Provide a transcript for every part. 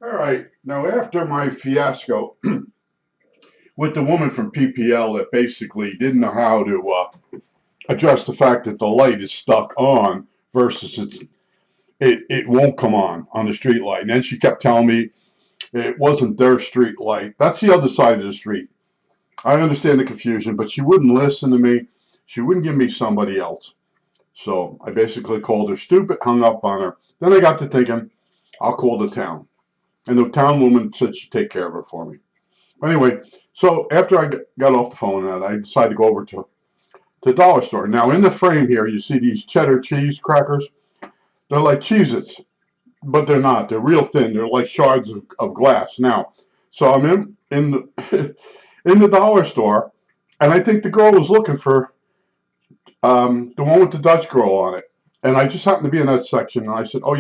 All right. Now, after my fiasco with the woman from PPL that basically didn't know how to address the fact that the light is stuck on versus it won't come on the street light, and then she kept telling me it wasn't their street light. That's the other side of the street. I understand the confusion, but she wouldn't listen to me. She wouldn't give me somebody else. So I basically called her stupid, hung up on her. Then I got to thinking, I'll call the town. And the town woman said she'd take care of it for me. Anyway, so after I got off the phone, and I decided to go over to the dollar store. Now, in the frame here, you see these cheddar cheese crackers. They're like Cheez-Its, but they're not. They're real thin. They're like shards of glass. Now, so I'm in the in the dollar store, and I think the girl was looking for the one with the Dutch girl on it. And I just happened to be in that section, and I said, "Oh,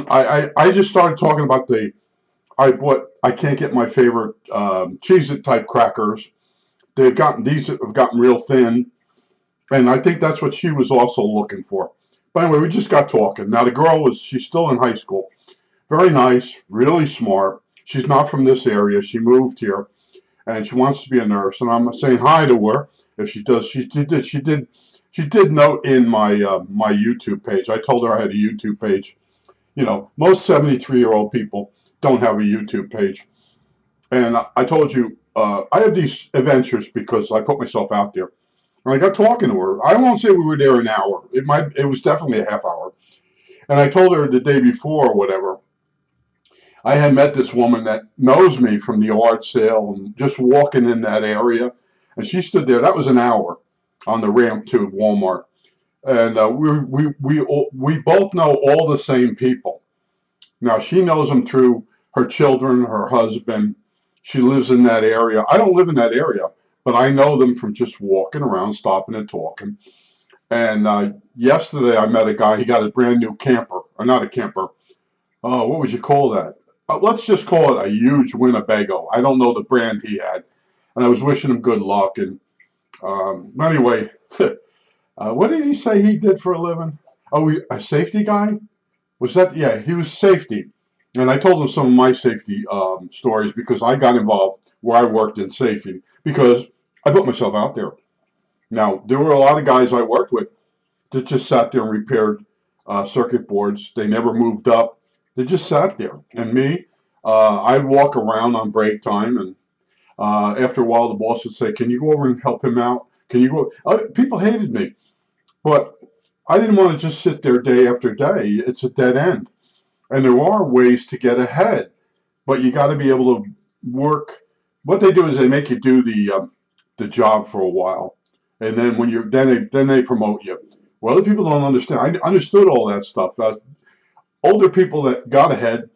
I just started talking about I can't get my favorite Cheez-It type crackers. These have gotten real thin, and I think that's what she was also looking for. But anyway, we just got talking. Now the girl she's still in high school, very nice, really smart. She's not from this area. She moved here, and she wants to be a nurse. And I'm saying hi to her. If she does, she did note in my YouTube page. I told her I had a YouTube page. You know, most 73-year-old people don't have a YouTube page. And I told you, I have these adventures because I put myself out there. And I got talking to her. I won't say we were there an hour. It was definitely a half hour. And I told her the day before or whatever, I had met this woman that knows me from the art sale and just walking in that area. And she stood there. That was an hour on the ramp to Walmart. And we both know all the same people. Now she knows them through her children, her husband. She lives in that area. I don't live in that area, but I know them from just walking around, stopping and talking. And yesterday I met a guy. He got a brand new camper, or not a camper. Oh, what would you call that? Let's just call it a huge Winnebago. I don't know the brand he had, and I was wishing him good luck. And anyway, what did he say he did for a living? Oh, a safety guy? Was that? Yeah, he was safety. And I told him some of my safety stories because I got involved where I worked in safety because I put myself out there. Now, there were a lot of guys I worked with that just sat there and repaired circuit boards. They never moved up. They just sat there. And me, I'd walk around on break time, and after a while, the boss would say, "Can you go over and help him out? Can you go?" People hated me, but I didn't want to just sit there day after day. It's a dead end. And there are ways to get ahead, but you got to be able to work. What they do is they make you do the job for a while, and then when you're then they promote you. Well, other people don't understand. I understood all that stuff. Older people that got ahead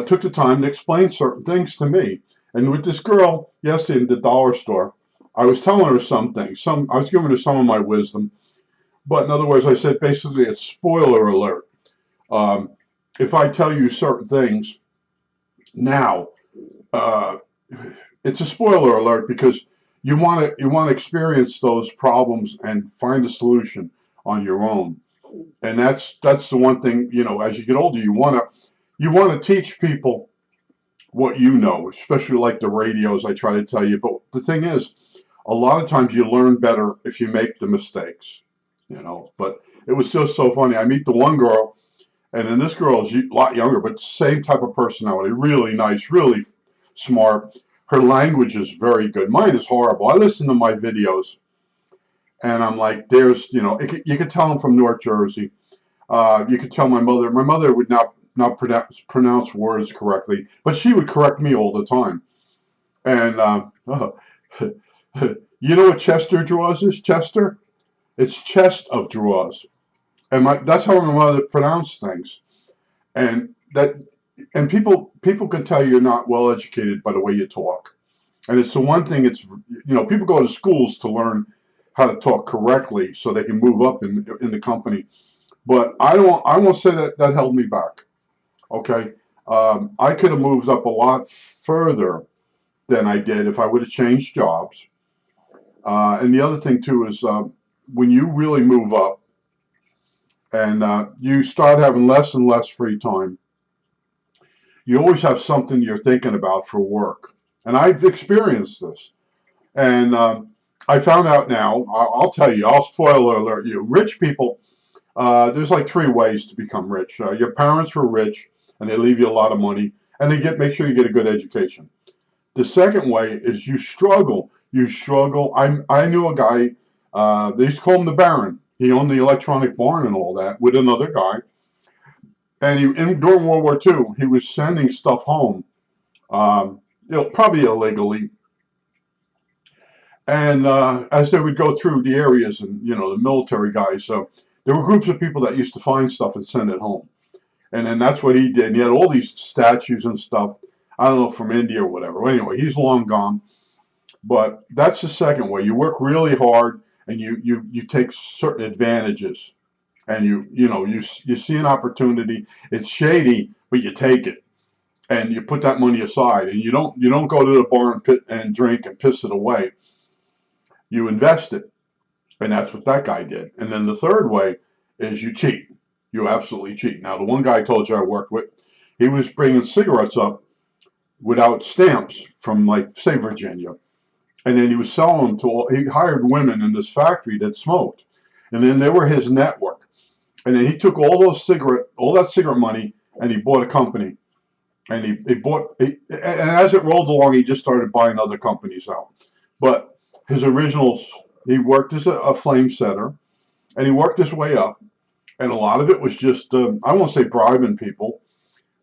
took the time to explain certain things to me. And with this girl yesterday in the dollar store, I was telling her some things. I was giving her some of my wisdom. But in other words, I said basically it's spoiler alert. Um, if I tell you certain things now, uh, it's a spoiler alert because you want to experience those problems and find a solution on your own. And that's the one thing, as you get older, you want to teach people what you know, especially like the radios I try to tell you. But the thing is, a lot of times you learn better if you make the mistakes. But it was just so funny. I meet the one girl, and then this girl is a lot younger, but same type of personality. Really nice, really smart. Her language is very good. Mine is horrible. I listen to my videos, and I'm like, you could tell I'm from North Jersey. You could tell my mother. My mother would not pronounce words correctly, but she would correct me all the time. And you know what Chester draws is? Chester? It's chest of drawers. And that's how my mother pronounced things. And that and people can tell you're not well educated by the way you talk. And it's the one thing. People go to schools to learn how to talk correctly so they can move up in the company. But I won't say that held me back. Okay, I could have moved up a lot further than I did if I would have changed jobs. And the other thing too is when you really move up and you start having less and less free time, you always have something you're thinking about for work. And I've experienced this. And I found out now, I'll tell you, I'll spoiler alert you. Rich people, there's like three ways to become rich. Your parents were rich and they leave you a lot of money and they make sure you get a good education. The second way is you struggle. You struggle. I knew a guy, they used to call him the Baron. He owned the electronic barn and all that with another guy. And during World War II, he was sending stuff home, probably illegally. And as they would go through the areas, and the military guys, so there were groups of people that used to find stuff and send it home. And then that's what he did. And he had all these statues and stuff. I don't know, from India or whatever. Well, anyway, he's long gone. But that's the second way. You work really hard and you take certain advantages. And you see an opportunity. It's shady, but you take it. And you put that money aside. And you don't go to the bar and drink and piss it away. You invest it. And that's what that guy did. And then the third way is you cheat. You absolutely cheat. Now, the one guy I told you I worked with, he was bringing cigarettes up without stamps from, like, say, Virginia. And then he was selling them to he hired women in this factory that smoked. And then they were his network. And then he took all that cigarette money, and he bought a company. And and as it rolled along, he just started buying other companies out. But his originals, he worked as a flame setter, and he worked his way up. And a lot of it was just, I won't say bribing people,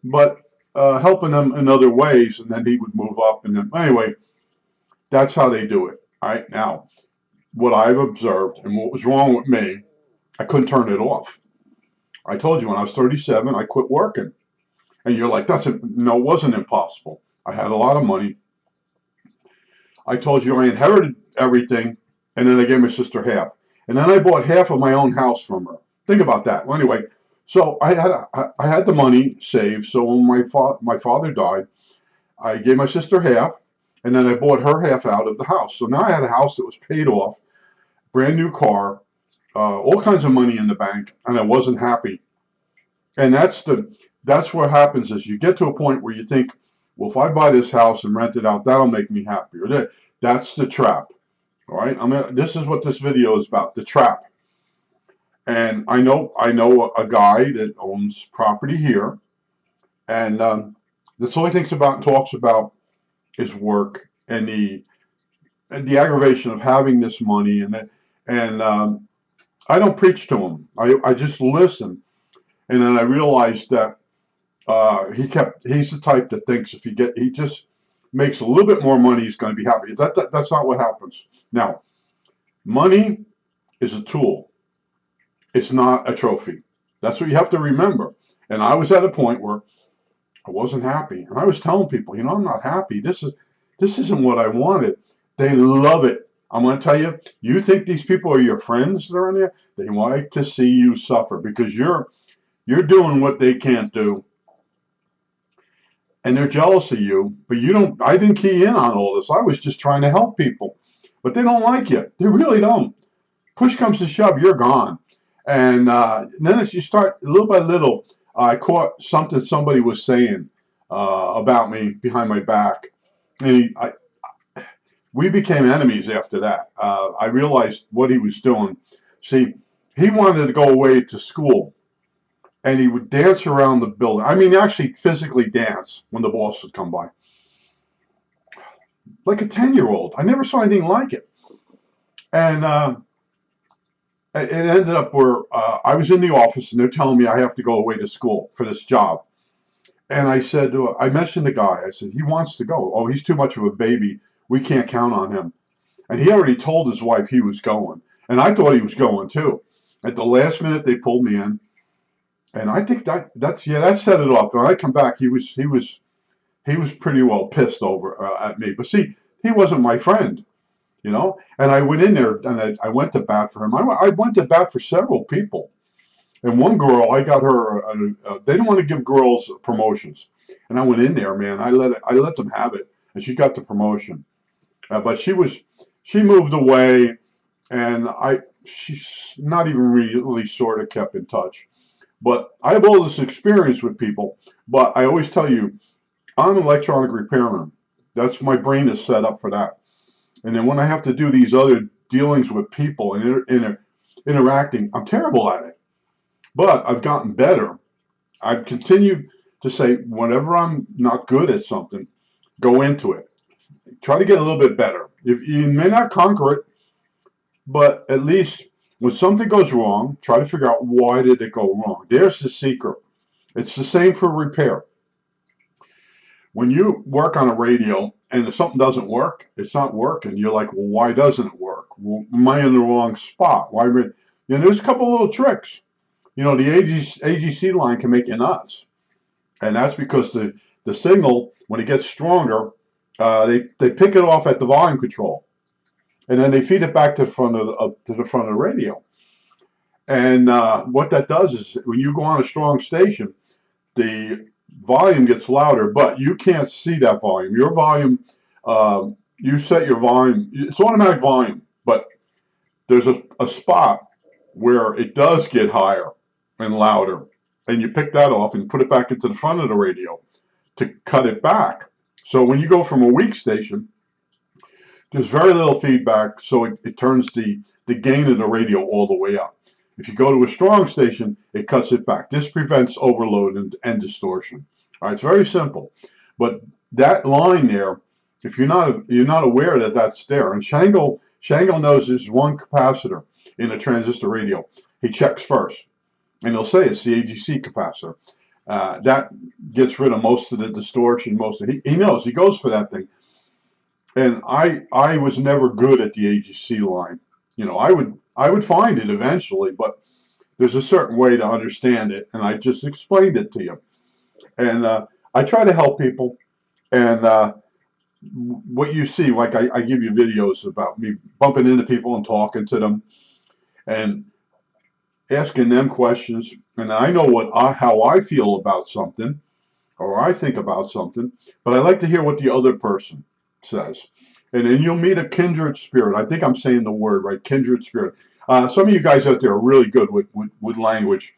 but helping them in other ways, and then he would move up. And then, anyway, that's how they do it. All right, now, what I've observed and what was wrong with me, I couldn't turn it off. I told you when I was 37, I quit working. And you're like, no, it wasn't impossible. I had a lot of money. I told you I inherited everything, and then I gave my sister half. And then I bought half of my own house from her. Think about that. Well, anyway, so I had the money saved. So when my father died, I gave my sister half, and then I bought her half out of the house. So now I had a house that was paid off, brand new car, all kinds of money in the bank, and I wasn't happy. And that's what happens is you get to a point where you think, well, if I buy this house and rent it out, that'll make me happier. That's the trap. All right, this is what this video is about, the trap. And I know a guy that owns property here, and that's all he thinks about and talks about is work and the aggravation of having this money, and I don't preach to him. I just listen, and then I realized that he's the type that thinks if he just makes a little bit more money, he's going to be happy. That's not what happens. Now, money is a tool. It's not a trophy. That's what you have to remember. And I was at a point where I wasn't happy, and I was telling people, I'm not happy. This isn't what I wanted. They love it. I'm going to tell you, you think these people are your friends that are in there? They like to see you suffer because you're doing what they can't do. And they're jealous of you, but I didn't key in on all this. I was just trying to help people. But they don't like you. They really don't. Push comes to shove, you're gone. And then as you start, little by little, I caught something somebody was saying about me behind my back. And we became enemies after that. I realized what he was doing. See, he wanted to go away to school. And he would dance around the building. I mean, actually physically dance when the boss would come by. Like a 10-year-old. I never saw anything like it. And it ended up where I was in the office and they're telling me I have to go away to school for this job. And I said, I mentioned the guy. I said, he wants to go. Oh, he's too much of a baby. We can't count on him. And he already told his wife he was going. And I thought he was going too. At the last minute, they pulled me in. And I think that set it off. When I come back, he was pretty well pissed over at me. But see, he wasn't my friend, And I went in there and I went to bat for him. I went to bat for several people. And one girl, I got her. They didn't want to give girls promotions, and I went in there, man. I let them have it, and she got the promotion. But she moved away, and she's not even really sort of kept in touch. But I have all this experience with people. But I always tell you, I'm an electronic repairman. That's my brain is set up for that. And then when I have to do these other dealings with people and interacting, I'm terrible at it. But I've gotten better. I've continued to say, whenever I'm not good at something, go into it. Try to get a little bit better. If you may not conquer it, but at least when something goes wrong, try to figure out why did it go wrong. There's the secret. It's the same for repair. When you work on a radio and if something doesn't work, it's not working. You're like, well, why doesn't it work? Well, am I in the wrong spot? Why? There's a couple of little tricks. The AGC line can make you nuts, and that's because the signal, when it gets stronger, they pick it off at the volume control, and then they feed it back to the front of the radio. And what that does is when you go on a strong station, the volume gets louder, but you can't see that volume. Your volume, you set your volume, it's automatic volume, but there's a spot where it does get higher and louder, and you pick that off and put it back into the front of the radio to cut it back. So when you go from a weak station, there's very little feedback, so it turns the gain of the radio all the way up. If you go to a strong station, it cuts it back. This prevents overload and distortion. All right, it's very simple, but that line there, if you're not aware that that's there, and Shango knows there's one capacitor in a transistor radio. He checks first, and he'll say it's the AGC capacitor. That gets rid of most of the distortion. He knows. He goes for that thing. And I was never good at the AGC line. I would find it eventually, but there's a certain way to understand it, and I just explained it to you. And I try to help people. And what you see, like I give you videos about me bumping into people and talking to them, and asking them questions. And I know how I feel about something, or I think about something, but I like to hear what the other person says. And then you'll meet a kindred spirit. I think I'm saying the word right, kindred spirit. Some of you guys out there are really good with language.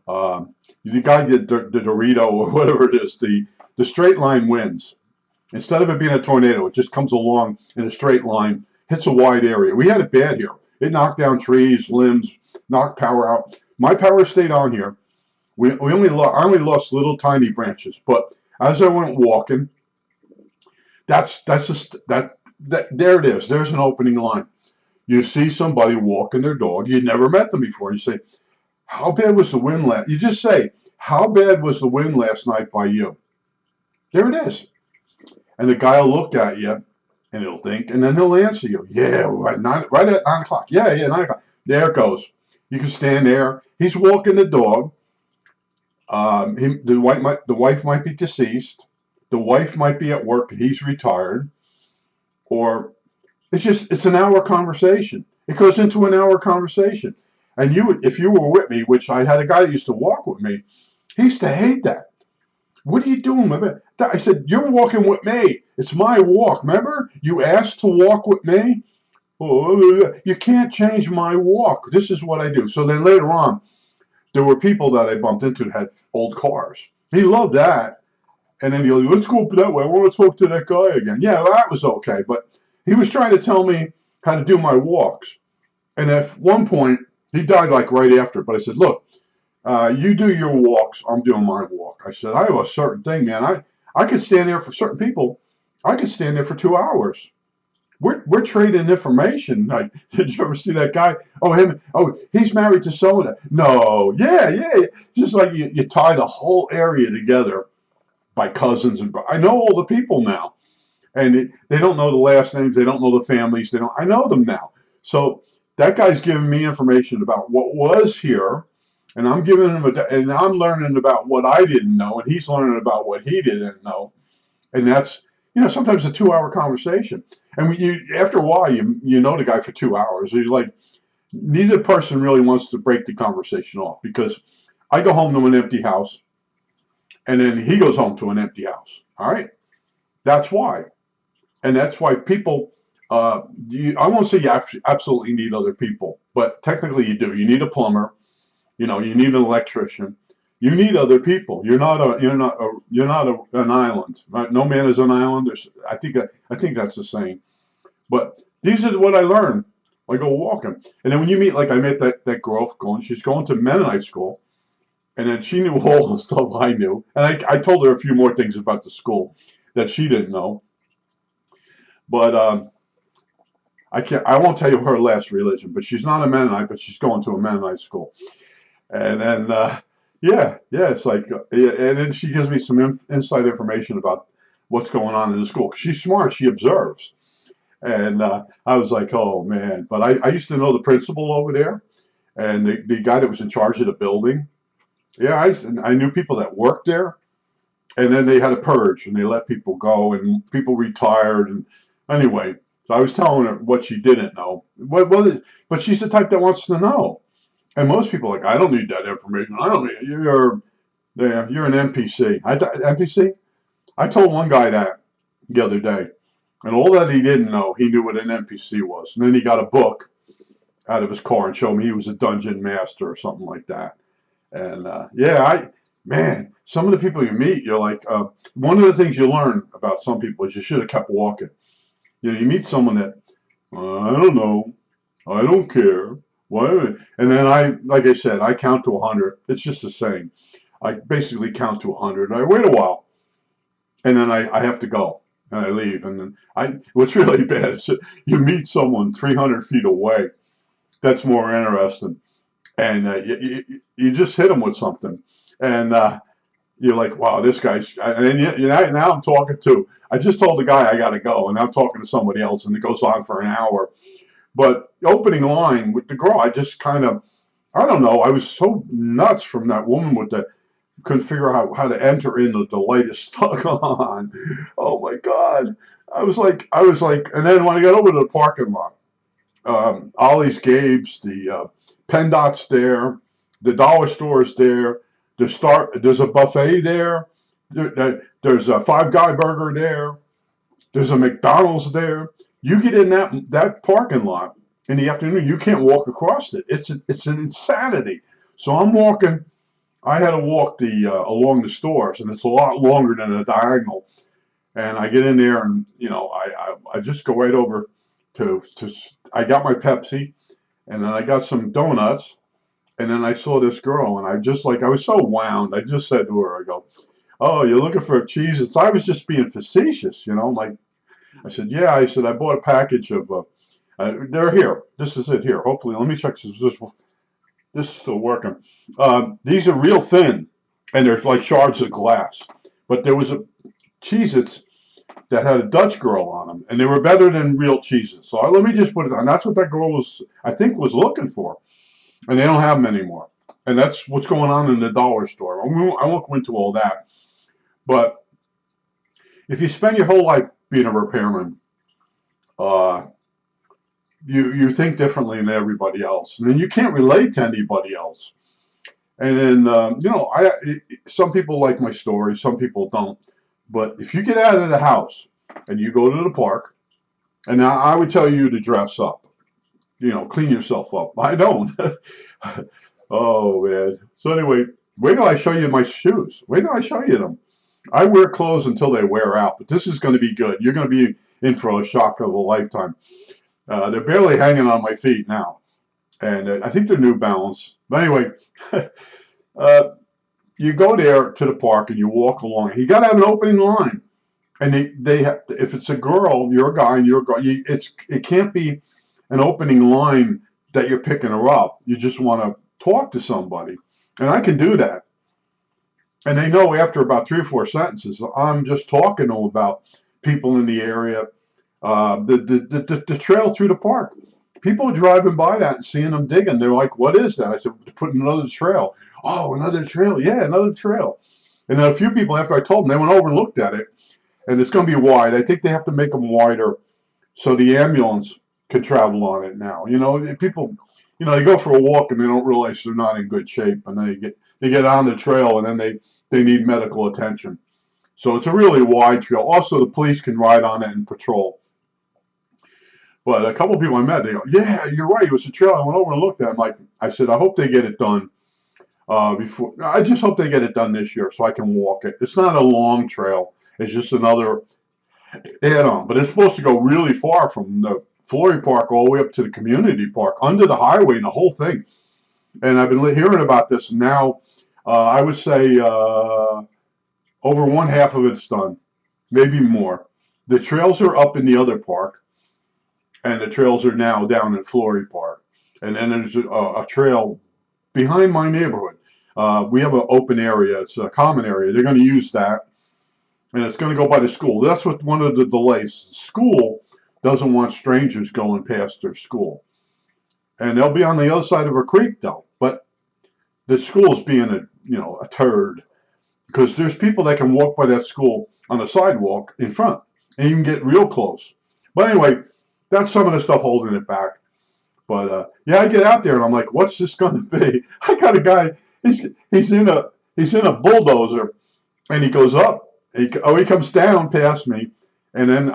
The guy did the Dorito or whatever it is, the straight line wins. Instead of it being a tornado, it just comes along in a straight line, hits a wide area. We had it bad here. It knocked down trees, limbs, knocked power out. My power stayed on here. I only lost little tiny branches, but as I went walking, there it is. There's an opening line. You see somebody walking their dog. You'd never met them before. You say, how bad was the wind last? You just say, how bad was the wind last night by you? There it is. And the guy will look at you, and he'll think, and then he'll answer you. Yeah, right at 9 o'clock. Yeah, 9 o'clock. There it goes. You can stand there. He's walking the dog. The wife might be deceased. The wife might be at work. He's retired. Or it's an hour conversation. It goes into an hour conversation. And if you were with me, which I had a guy that used to walk with me, he used to hate that. What are you doing with it? I said, you're walking with me. It's my walk. Remember? You asked to walk with me. Oh, you can't change my walk. This is what I do. So then later on, there were people that I bumped into that had old cars. He loved that. And then he'll go, let's go that way. I want to talk to that guy again. Yeah, well, that was okay. But he was trying to tell me how to do my walks. And at one point, he died like right after. But I said, look, you do your walks. I'm doing my walk. I said, I have a certain thing, man. I could stand there for certain people. I could stand there for 2 hours. We're trading information. Like, did you ever see that guy? Oh, him. Oh, he's married to someone. No, yeah. Just like you tie the whole area together by cousins, and I know all the people now, and they don't know the last names. They don't know the families. I know them now. So that guy's giving me information about what was here, and I'm giving him and I'm learning about what I didn't know, and he's learning about what he didn't know, and that's sometimes a 2-hour conversation. And after a while, you know the guy for 2 hours. You're like, neither person really wants to break the conversation off, because I go home to an empty house, and then he goes home to an empty house. All right, that's why, and that's why people. I won't say you absolutely need other people, but technically you do. You need a plumber, you need an electrician, You need other people. You're not an island. Right? No man is an island. I think that's the saying. But these is what I learned. I go walking, and then when you meet, like I met that girl going. She's going to Mennonite school, and then she knew all the stuff I knew, and I told her a few more things about the school that she didn't know. But I won't tell you her last religion, but she's not a Mennonite, but she's going to a Mennonite school. And then, yeah, it's like, yeah, and then she gives me some inside information about what's going on in the school. She's smart. She observes. And I was like, oh man. But I used to know the principal over there and the guy that was in charge of the building. Yeah, I knew people that worked there. And then they had a purge and they let people go and people retired. And anyway, so I was telling her what she didn't know. But she's the type that wants to know. And most people are like, I don't need that information. I don't need you're there. You're an NPC. NPC. I told one guy that the other day, and all that he didn't know, he knew what an NPC was. And then he got a book out of his car and showed me he was a dungeon master or something like that. And yeah, man, some of the people you meet, you're like, one of the things you learn about some people is you should have kept walking. You meet someone that, I don't know, I don't care. What? And then like I said, I count to 100. It's just the same. I basically count to 100. I wait a while, and then I have to go, and I leave. And then what's really bad is that you meet someone 300 feet away. That's more interesting, and you just hit them with something, and you're like, wow, this guy's. And then now I'm talking to. I just told the guy I got to go, and I'm talking to somebody else, and it goes on for an hour. But opening line with the girl, I just kind of, I don't know, I was so nuts from that woman with the, couldn't figure out how to enter in the light is stuck on. Oh my God. I was like, and then when I got over to the parking lot, Ollie's Gabe's, the PennDOT's there, the dollar store is there, there's a buffet there, there's a Five Guy Burger there, there's a McDonald's there. You get in that parking lot in the afternoon, you can't walk across it. It's an insanity. So I'm walking. I had to walk along the stores, and it's a lot longer than a diagonal. And I get in there, and I just go right over to. I got my Pepsi, and then I got some donuts, and then I saw this girl, and I was so wound. I just said to her, I go, "Oh, you're looking for cheese?" I was just being facetious, like. I said, yeah. I said, I bought a package of, they're here. This is it here. Hopefully, let me check. This is still working. These are real thin, and they're like shards of glass. But there was a Cheez-Its that had a Dutch girl on them, and they were better than real Cheez-Its. So let me just put it on. That's what that girl I think, was looking for. And they don't have them anymore. And that's what's going on in the dollar store. I won't go into all that. But if you spend your whole life being a repairman, uh, you think differently than everybody else, and then you can't relate to anybody else. And then some people like my story, some people don't. But if you get out of the house and you go to the park, and now I would tell you to dress up, clean yourself up. I don't. Oh man. So anyway, wait till I show you my shoes. Wait till I show you them. I wear clothes until they wear out, but this is going to be good. You're going to be in for a shock of a lifetime. They're barely hanging on my feet now, and I think they're New Balance. But anyway, you go there to the park and you walk along. You got to have an opening line, and if it's a girl, you're a guy, and you're a girl. It can't be an opening line that you're picking her up. You just want to talk to somebody, and I can do that. And they know after about 3 or 4 sentences, I'm just talking to them about people in the area, the trail through the park. People are driving by that and seeing them digging. They're like, "What is that?" I said, "Put another trail." Oh, another trail. Yeah, another trail. And then a few people, after I told them, they went over and looked at it, and it's going to be wide. I think they have to make them wider so the ambulance can travel on it now. People, they go for a walk and they don't realize they're not in good shape, and then they get on the trail and then they need medical attention. So it's a really wide trail. Also, the police can ride on it and patrol. But a couple of people I met, they go, "Yeah, you're right. It was a trail." I went over and looked at it. I said, "I hope they get it done before. I just hope they get it done this year so I can walk it. It's not a long trail. It's just another add-on, but it's supposed to go really far from the Flory Park all the way up to the community park, under the highway and the whole thing. And I've been hearing about this now. I would say over one half of it's done, maybe more. The trails are up in the other park, and the trails are now down in Flory Park. And then there's a trail behind my neighborhood. We have an open area. It's a common area. They're going to use that, and it's going to go by the school. That's what one of the delays. The school doesn't want strangers going past their school, and they'll be on the other side of a creek though. But the school's being a turd, because there's people that can walk by that school on the sidewalk in front, and you can get real close. But anyway, that's some of the stuff holding it back. But yeah, I get out there and I'm like, what's this going to be? I got a guy. He's in a bulldozer, and he goes up. He comes down past me, and then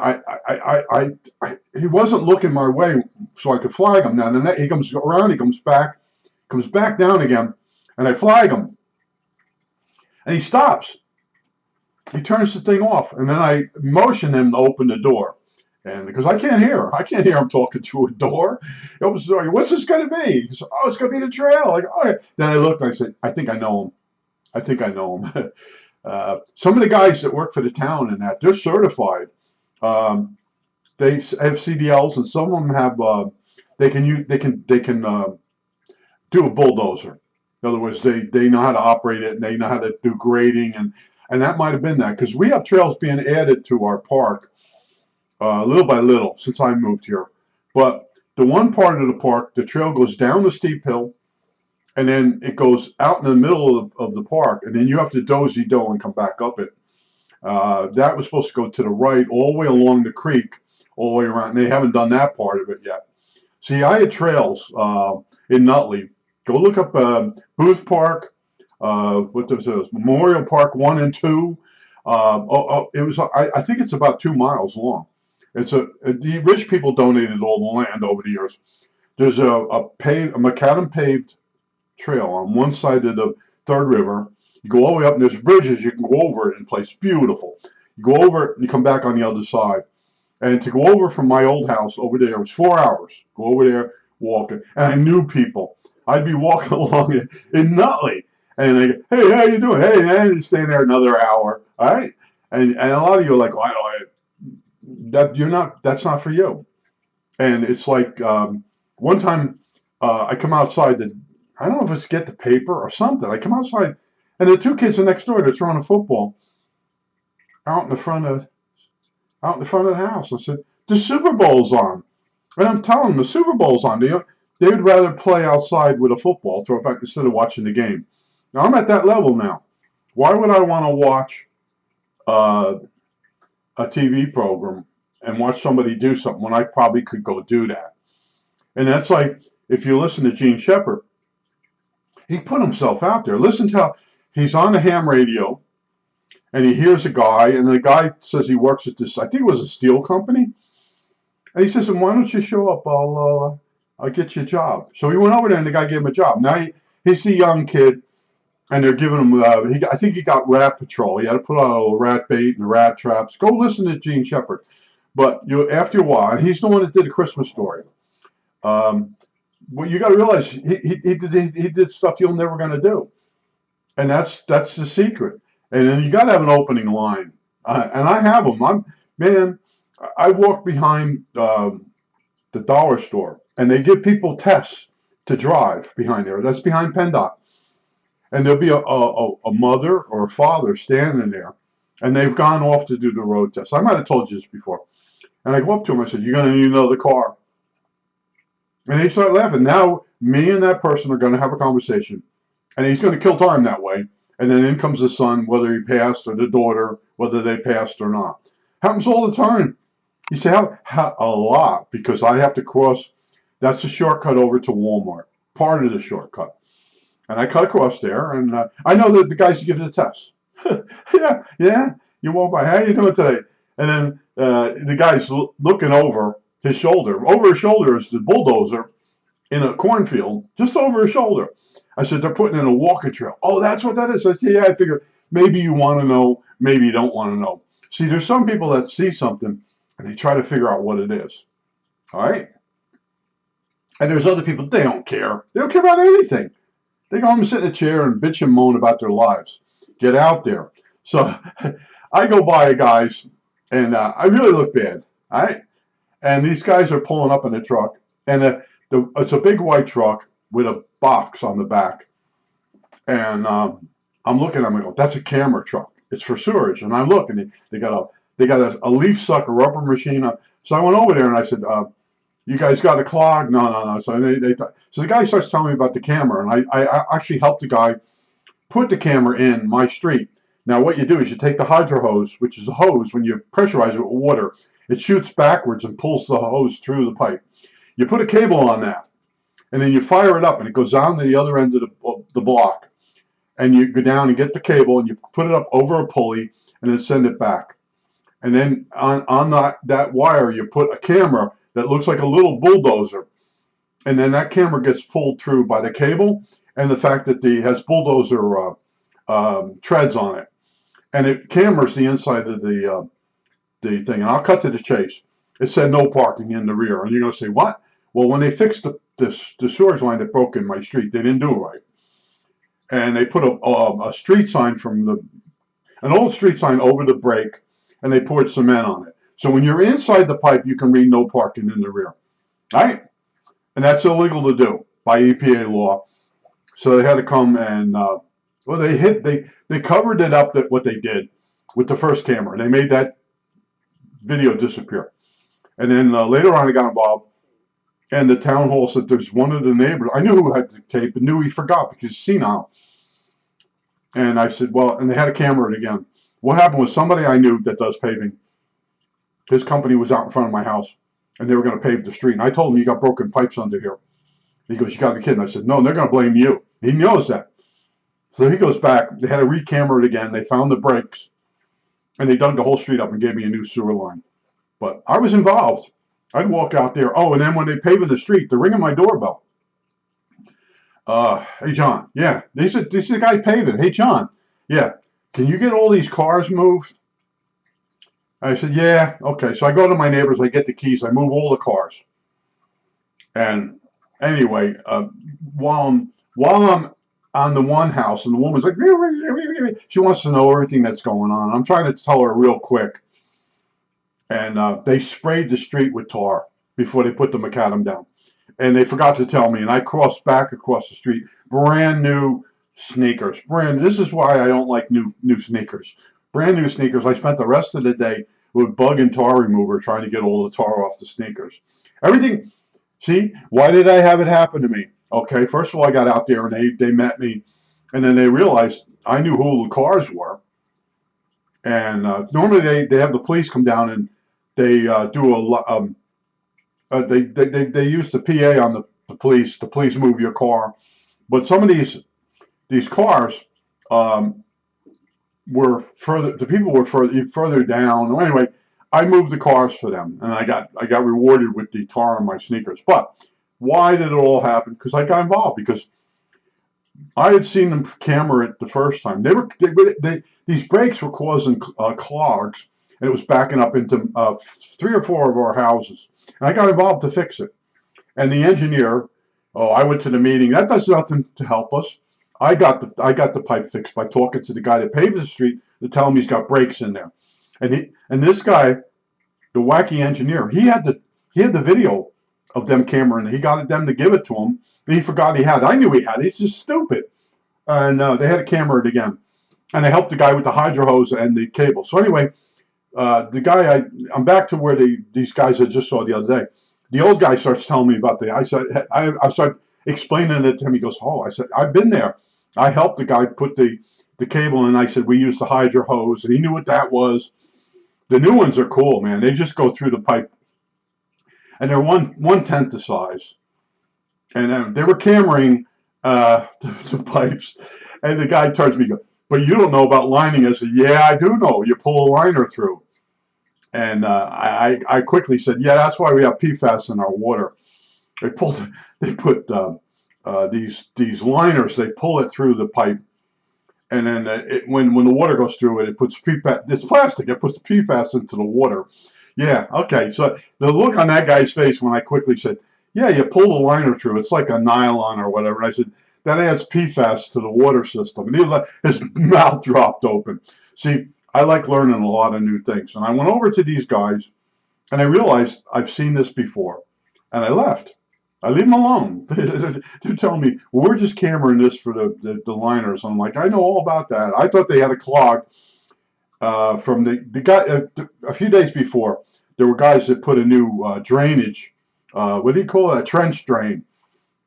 he wasn't looking my way, so I could flag him. Now then he comes around, he comes back down again, and I flag him, and he stops. He turns the thing off, and then I motion him to open the door. And because I can't hear him talking through a door. He opens the door. What's this going to be? He says, oh, it's going to be the trail. Like, oh. Then I looked and I said, I think I know him. Some of the guys that work for the town and that, they're certified. They have CDLs, and some of them have. They can do a bulldozer. In other words, they know how to operate it, and they know how to do grading, and that might have been that, because we have trails being added to our park. Little by little since I moved here. But the one part of the park, the trail goes down the steep hill, and then it goes out in the middle of the park, and then you have to dozy-do and come back up it. That was supposed to go to the right all the way along the creek, all the way around. And they haven't done that part of it yet. See, I had trails in Nutley. Go look up Booth Park, what those Memorial Park 1 and 2. It was. I think it's about 2 miles long. The rich people donated all the land over the years. There's a macadam paved trail on one side of the Third River. You go all the way up, and there's bridges. You can go over it in place. Beautiful. You go over it, and you come back on the other side. And to go over from my old house over there, it was 4 hours. Go over there, walking. And I knew people. I'd be walking along it in Nutley. And they go, hey, how you doing? Hey, man, and staying there another hour. All right? And a lot of you are like, oh, that's not for you. And it's like one time I come outside I don't know if it's get the paper or something. I come outside, and the 2 kids are next door. They're throwing a football out in the front of the house. I said, the Super Bowl's on. And I'm telling them the Super Bowl's on. They would rather play outside with a football, throw it back, instead of watching the game. Now I'm at that level now. Why would I want to watch a TV program and watch somebody do something when I probably could go do that? And that's like, if you listen to Gene Shepard, he put himself out there. Listen to how he's on the ham radio, and he hears a guy, and the guy says he works at this, I think it was a steel company. And he says, why don't you show up? I'll get you a job. So he went over there, and the guy gave him a job. Now he's a young kid, and they're giving him, I think he got rat patrol. He had to put on a little rat bait and rat traps. Go listen to Gene Shepard. But after a while, and he's the one that did the Christmas Story. Well, you got to realize he did stuff you're never going to do, and that's the secret. And then you got to have an opening line, and I have them. I walk behind the dollar store, and they give people tests to drive behind there. That's behind PennDOT, and there'll be a mother or a father standing there, and they've gone off to do the road test. I might have told you this before. And I go up to him. I said, "You're going to need another car." And they start laughing. Now, me and that person are going to have a conversation. And he's going to kill time that way. And then in comes the son, whether he passed, or the daughter, whether they passed or not. Happens all the time. You say, how? A lot, because I have to cross. That's the shortcut over to Walmart. Part of the shortcut. And I cut across there. And I know that the guys who give the test. yeah. You walk by. How you doing today? And then the guy's looking over his shoulder. Over his shoulder is the bulldozer, in a cornfield just over his shoulder. I said, they're putting in a walking trail. Oh, that's what that is. I said, yeah, I figure maybe you want to know, maybe you don't want to know. See, there's some people that see something and they try to figure out what it is. All right? And there's other people, they don't care. They don't care about anything. They go home and sit in a chair and bitch and moan about their lives. Get out there. So I go by guys, and I really look bad. All right? And these guys are pulling up in a truck, and it's a big white truck with a box on the back. And I'm looking at them, I go, that's a camera truck. It's for sewerage. And I look, and they got a leaf sucker rubber machine. So I went over there and I said, you guys got a clog? No. So so the guy starts telling me about the camera, and I actually helped the guy put the camera in my street. Now what you do is you take the hydro hose, which is a hose, when you pressurize it with water, it shoots backwards and pulls the hose through the pipe. You put a cable on that, and then you fire it up, and it goes down to the other end of the block. And you go down and get the cable, and you put it up over a pulley, and then send it back. And then on that wire, you put a camera that looks like a little bulldozer. And then that camera gets pulled through by the cable and the fact that it has bulldozer treads on it. And it cameras the inside of the thing. And I'll cut to the chase. It said no parking in the rear. And you're going to say, what? Well, when they fixed the sewage line that broke in my street, they didn't do it right. And they put a street sign an old street sign over the break, and they poured cement on it. So when you're inside the pipe, you can read no parking in the rear. All right? And that's illegal to do by EPA law. So they had to come and, they covered it up, that what they did with the first camera. They made that video disappear. And then later on, I got involved, and the town hall said there's one of the neighbors. I knew who had the tape, and knew he forgot because he's senile. And I said, well, and they had to camera it again. What happened was somebody I knew that does paving, his company was out in front of my house, and they were going to pave the street. And I told him, you got broken pipes under here. He goes, you got to be kidding. I said, no, they're going to blame you. He knows that. So he goes back. They had to re-camera it again. They found the breaks, and they dug the whole street up and gave me a new sewer line. But I was involved. I'd walk out there. Oh, and then when they pave in the street, they're ringing my doorbell. Hey, John. Yeah. They said, this is the guy paving. Hey, John. Yeah. Can you get all these cars moved? I said, yeah. Okay. So I go to my neighbors. I get the keys. I move all the cars. And anyway, while I'm on the one house, and the woman's like, she wants to know everything that's going on. I'm trying to tell her real quick. And they sprayed the street with tar before they put the macadam down. And they forgot to tell me, and I crossed back across the street, brand new sneakers. This is why I don't like new sneakers. Brand new sneakers. I spent the rest of the day with bug and tar remover trying to get all the tar off the sneakers. Everything. See, why did I have it happen to me? Okay, first of all, I got out there and they met me, and then they realized I knew who the cars were. And normally they have the police come down and they do a lot. They use the PA on the police to please move your car, but some of these cars were further. The people were further down. Well, anyway, I moved the cars for them, and I got rewarded with the tar on my sneakers. But why did it all happen? Because I got involved. Because I had seen them camera it the first time. These brakes were causing clogs, and it was backing up into 3 or 4 of our houses. And I got involved to fix it. And the engineer, I went to the meeting. That does nothing to help us. I got the pipe fixed by talking to the guy that paved the street to tell him he's got brakes in there. And this guy, the wacky engineer, he had the video of them cameraing. He got them to give it to him, and he forgot he had it. I knew he had it. It's just stupid. And they had to camera it again. And they helped the guy with the hydro hose and the cable. So anyway, the guy, I'm back to where these guys I just saw the other day. The old guy starts telling me about I started explaining it to him. He goes, I said, I've been there. I helped the guy put the cable in. I said, we used the hydro hose, and he knew what that was. The new ones are cool, man. They just go through the pipe, and they're 1/10 the size. And they were cameraing the pipes, and the guy turns to me and goes, but you don't know about lining. I said, yeah, I do know. You pull a liner through. And I quickly said, yeah, that's why we have PFAS in our water. They pulled, they put these liners. They pull it through the pipe, and then when the water goes through it, it puts PFAS. It's plastic. It puts PFAS into the water. Yeah. Okay. So the look on that guy's face when I quickly said, "Yeah, you pull the liner through. It's like a nylon or whatever." And I said, "That adds PFAS to the water system." And his mouth dropped open. See, I like learning a lot of new things, and I went over to these guys, and I realized I've seen this before, and I left. I leave them alone. They're telling me, well, we're just cameraing this for the liners. I'm like, I know all about that. I thought they had a clog from the guy a few days before. There were guys that put a new drainage, what do you call it, a trench drain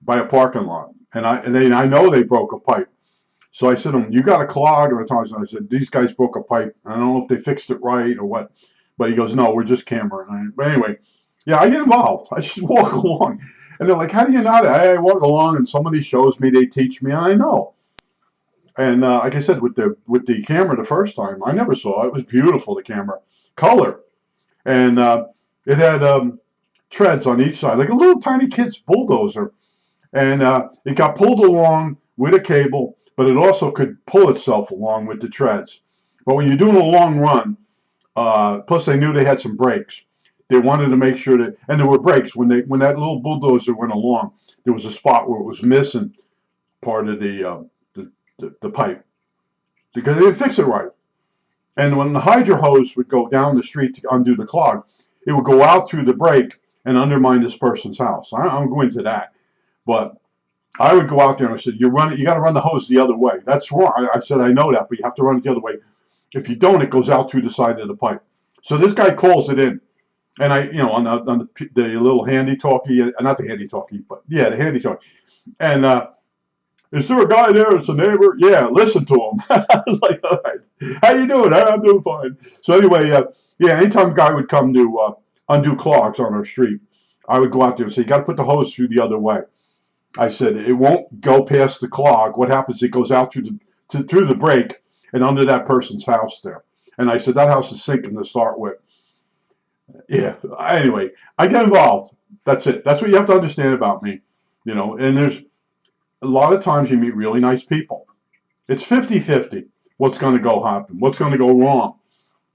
by a parking lot, and I know they broke a pipe. So I said to him, you got a clog? Or I said, these guys broke a pipe. I don't know if they fixed it right or what. But he goes, no, we're just cameraing. But anyway, yeah, I get involved. I just walk along. And they're like, how do you know that? I walk along and somebody shows me, they teach me, and I know. And like I said, with the camera the first time, I never saw it. It was beautiful, the camera. Color. And it had treads on each side, like a little tiny kid's bulldozer. And it got pulled along with a cable, but it also could pull itself along with the treads. But when you're doing a long run, plus they knew they had some brakes. They wanted to make sure that, and there were brakes when that little bulldozer went along. There was a spot where it was missing part of the pipe because they didn't fix it right. And when the hydro hose would go down the street to undo the clog, it would go out through the brake and undermine this person's house. I'm going to that, but I would go out there and I said, you got to run the hose the other way. That's wrong. I said, I know that, but you have to run it the other way. If you don't, it goes out through the side of the pipe. So this guy calls it in. And I, on the little handy talkie, not the handy talkie, but yeah, the handy talkie. And is there a guy there? It's a neighbor. Yeah, listen to him. I was like, all right, how you doing? I'm doing fine. So anyway, yeah, anytime a guy would come to undo clogs on our street, I would go out there and say, you got to put the hose through the other way. I said, it won't go past the clog. What happens? It goes out through the break and under that person's house there. And I said, that house is sinking to start with. Yeah. Anyway, I get involved. That's it. That's what you have to understand about me. And there's a lot of times you meet really nice people. It's 50-50. What's going to happen? What's going to go wrong?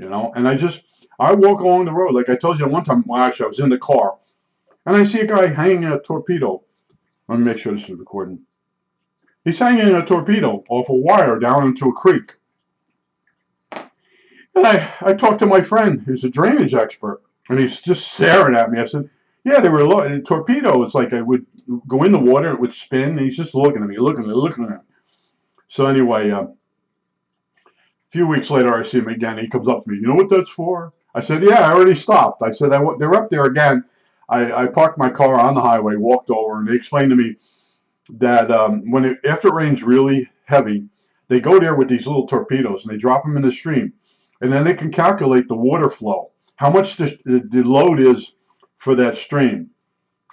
And I walk along the road. Like I told you one time, well, actually, I was in the car and I see a guy hanging a torpedo. Let me make sure this is recording. He's hanging a torpedo off a wire down into a creek. And I talked to my friend who's a drainage expert, and he's just staring at me. I said, yeah, they were a torpedo. It's like I would go in the water, it would spin, and he's just looking at me, looking at me. So anyway, a few weeks later, I see him again. He comes up to me. You know what that's for? I said, yeah, I already stopped. I said, they're up there again. I parked my car on the highway, walked over, and they explained to me that after it rains really heavy, they go there with these little torpedoes, and they drop them in the stream. And then they can calculate the water flow, how much the load is for that stream.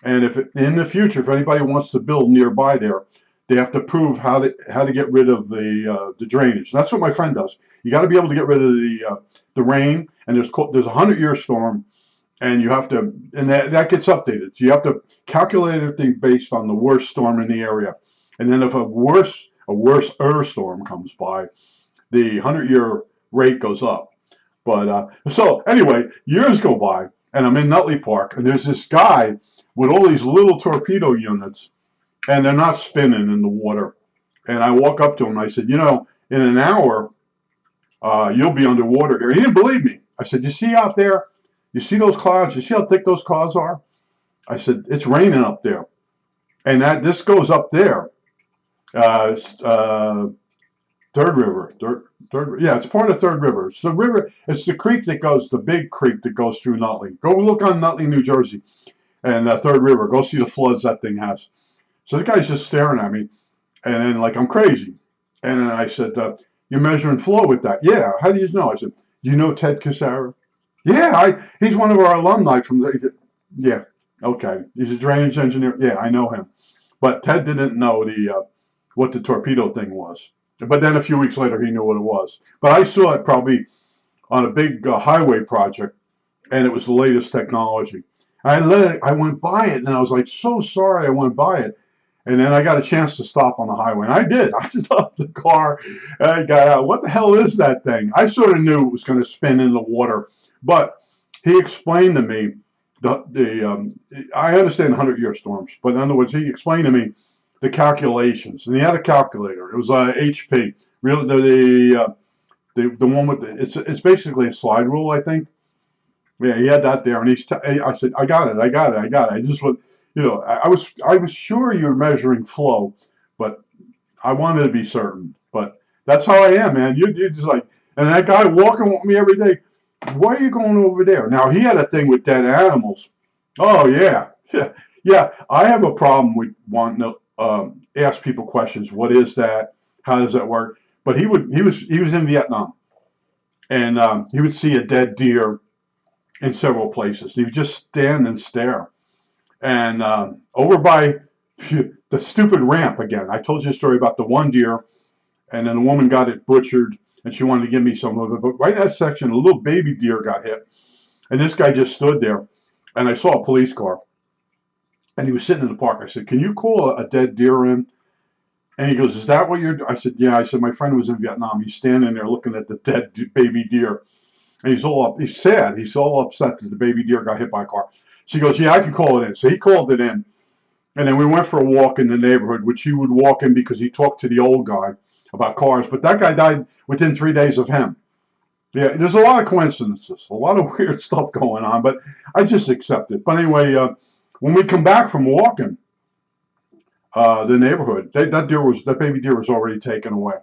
And in the future, if anybody wants to build nearby there, they have to prove how to get rid of the drainage. That's what my friend does. You got to be able to get rid of the rain. And there's a 100-year storm, and you have to, and that gets updated. So you have to calculate everything based on the worst storm in the area. And then if a worse storm comes by, the 100-year rate goes up. But so anyway, years go by, and I'm in Nutley Park, and there's this guy with all these little torpedo units, and they're not spinning in the water. And I walk up to him, and I said, in an hour, you'll be underwater here. He didn't believe me. I said, you see out there? You see those clouds? You see how thick those clouds are? I said, it's raining up there. And this goes up there. Third River. Yeah, it's part of Third River. So it's the creek the big creek that goes through Nutley. Go look on Nutley, New Jersey, and Third River. Go see the floods that thing has. So the guy's just staring at me, and then like I'm crazy. And then I said, you're measuring flow with that? Yeah. How do you know? I said, you know Ted Cassara? Yeah, he's one of our alumni from yeah. Okay. He's a drainage engineer. Yeah, I know him. But Ted didn't know what the torpedo thing was. But then a few weeks later, he knew what it was. But I saw it probably on a big highway project, and it was the latest technology. I went by it, and I was like, so sorry I went by it. And then I got a chance to stop on the highway, and I did. I stopped the car, and I got out. What the hell is that thing? I sort of knew it was going to spin in the water, but he explained to me I understand 100-year storms, but in other words, he explained to me the calculations, and he had a calculator. It was HP, real the one with it's basically a slide rule, I think. Yeah, he had that there, and I said, I got it, I got it, I got it. I just was, I was sure you were measuring flow, but I wanted to be certain. But that's how I am, man. You just like, and that guy walking with me every day. Why are you going over there? Now he had a thing with dead animals. Oh yeah, yeah, yeah. I have a problem with wanting to ask people questions. What is that? How does that work? But he was in Vietnam, and he would see a dead deer in several places. He would just stand and stare. And over by the stupid ramp again, I told you a story about the one deer, and then the woman got it butchered, and she wanted to give me some of it. But right in that section, a little baby deer got hit, and this guy just stood there, and I saw a police car, and he was sitting in the park. I said, "Can you call a dead deer in?" And he goes, "Is that what you're?" I said, "Yeah." I said, "My friend was in Vietnam. He's standing there looking at the dead baby deer." And he's sad. He's all upset that the baby deer got hit by a car. She goes, "Yeah, I can call it in." So he called it in. And then we went for a walk in the neighborhood, which he would walk in because he talked to the old guy about cars. But that guy died within 3 days of him. Yeah, there's a lot of coincidences, a lot of weird stuff going on, but I just accept it. But anyway, when we come back from walking the neighborhood, that baby deer was already taken away.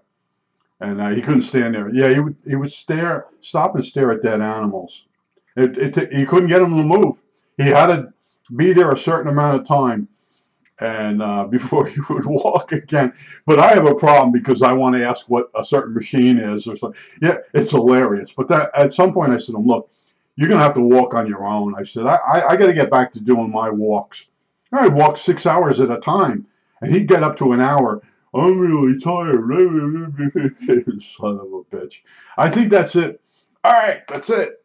And he couldn't stand there. Yeah, he would stop and stare at dead animals. He couldn't get him to move. He had to be there a certain amount of time, and before he would walk again. But I have a problem because I want to ask what a certain machine is or something. Yeah, it's hilarious. But at some point I said to him, "Look, you're gonna have to walk on your own." I said, I got to get back to doing my walks. I'd walk 6 hours at a time, and he'd get up to an hour. I'm really tired. Son of a bitch. I think that's it. All right, that's it.